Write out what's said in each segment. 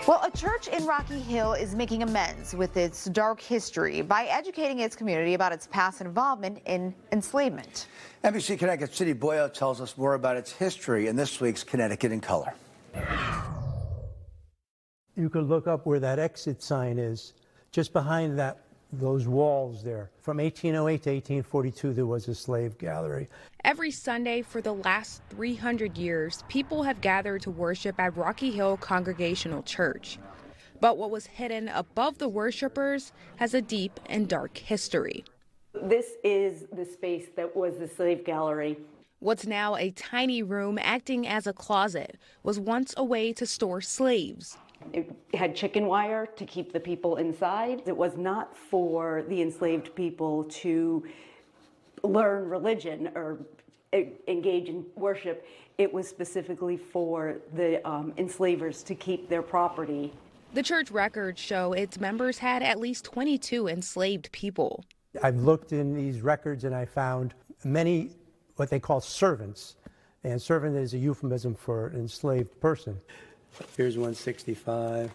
Well, a church in Rocky Hill is making amends with its dark history by educating its community about its past involvement in enslavement. NBC Connecticut City Boyo tells us more about its history in this week's Connecticut in Color. You could look up where that exit sign is, just behind those walls there. From 1808 to 1842, there was a slave gallery. Every Sunday for the last 300 years, people have gathered to worship at Rocky Hill Congregational Church. But what was hidden above the worshipers has a deep and dark history. This is the space that was the slave gallery. What's now a tiny room acting as a closet was once a way to store slaves. It had chicken wire to keep the people inside. It was not for the enslaved people to learn religion or engage in worship. It was specifically for the enslavers to keep their property. The church records show its members had at least 22 enslaved people. I've looked in these records and I found many what they call servants. And servant is a euphemism for an enslaved person. Here's 165.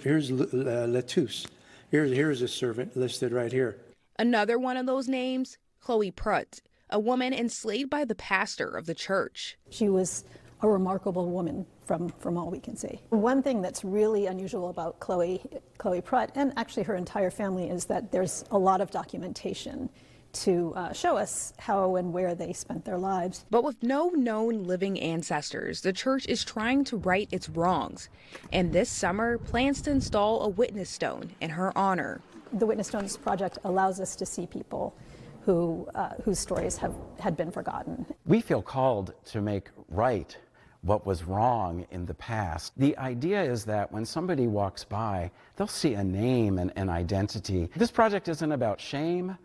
Here's Latouche. Here's a servant listed right here. Another one of those names, Chloe Prutt, a woman enslaved by the pastor of the church. She was a remarkable woman from all we can see. One thing that's really unusual about Chloe Prutt, and actually her entire family, is that there's a lot of documentation to show us how and where they spent their lives. But with no known living ancestors, the church is trying to right its wrongs, and this summer plans to install a witness stone in her honor. The Witness Stones project allows us to see people whose stories had been forgotten. We feel called to make right what was wrong in the past. The idea is that when somebody walks by, they'll see a name and an identity. This project isn't about shame.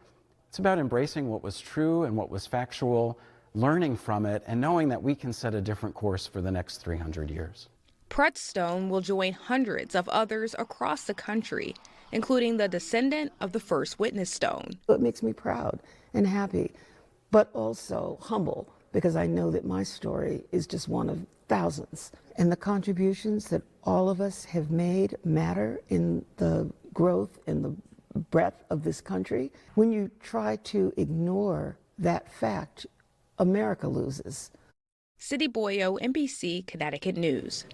It's about embracing what was true and what was factual, learning from it, and knowing that we can set a different course for the next 300 years. Prutt's stone will join hundreds of others across the country, including the descendant of the first witness stone. It makes me proud and happy, but also humble, because I know that my story is just one of thousands. And the contributions that all of us have made matter in the growth and the breadth of this country. When you try to ignore that fact, America loses. City Boyo, NBC Connecticut News.